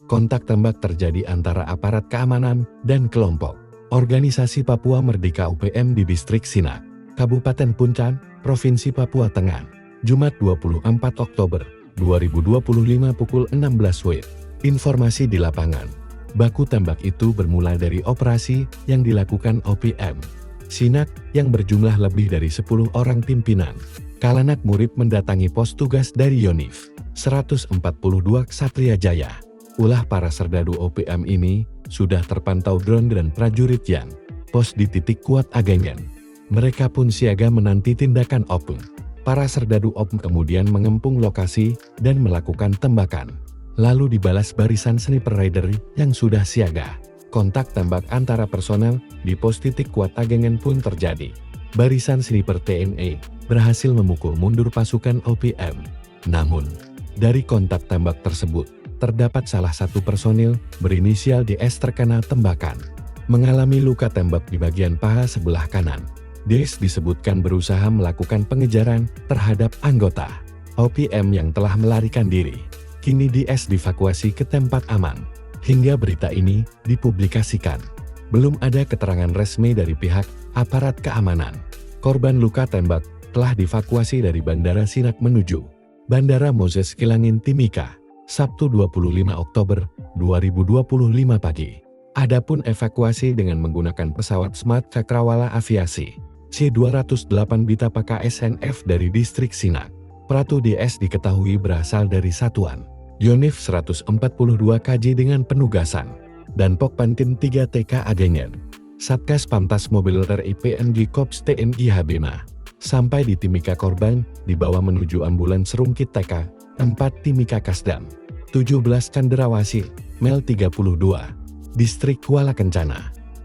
Kontak tembak terjadi antara aparat keamanan dan kelompok organisasi Papua Merdeka UPM di Distrik Sinak, Kabupaten Puncan, Provinsi Papua Tengah, Jumat 24 Oktober 2025 pukul 16 WIB. Informasi di lapangan. Baku tembak itu bermula dari operasi yang dilakukan OPM Sinak yang berjumlah lebih dari 10 orang pimpinan Kalanak Murid mendatangi pos tugas dari Yonif 142 Ksatria Jaya. Ulah para serdadu OPM ini sudah terpantau drone dan prajurit yang pos di titik kuat Agengen. Mereka pun siaga menanti tindakan OPM. Para serdadu OPM kemudian mengepung lokasi dan melakukan tembakan. Lalu dibalas barisan sniper rider yang sudah siaga. Kontak tembak antara personel di pos titik kuat Agengen pun terjadi. Barisan sniper TNI berhasil memukul mundur pasukan OPM. Namun, dari kontak tembak tersebut, terdapat salah satu personil berinisial DS terkena tembakan, mengalami luka tembak di bagian paha sebelah kanan. DS disebutkan berusaha melakukan pengejaran terhadap anggota OPM yang telah melarikan diri. Kini DS dievakuasi ke tempat aman. Hingga berita ini dipublikasikan, belum ada keterangan resmi dari pihak aparat keamanan. Korban luka tembak telah dievakuasi dari Bandara Sinak menuju Bandara Moses Kilangin Timika, Sabtu 25 Oktober 2025 pagi. Adapun evakuasi dengan menggunakan pesawat Smart Cakrawala Aviasi C-208 Bitapaka SNF dari Distrik Sinak. Pratu DS diketahui berasal dari Satuan Yonif 142 KJ dengan penugasan dan Pokpantin 3 TK Agengen. Satgas Pantas Mobil RIPNG Kops TNI Habena. Sampai di Timika korban dibawa menuju ambulans Rumkit TK 4 Timika Kasdam 17 Cendrawasih, Mel 32, Distrik Kuala Kencana.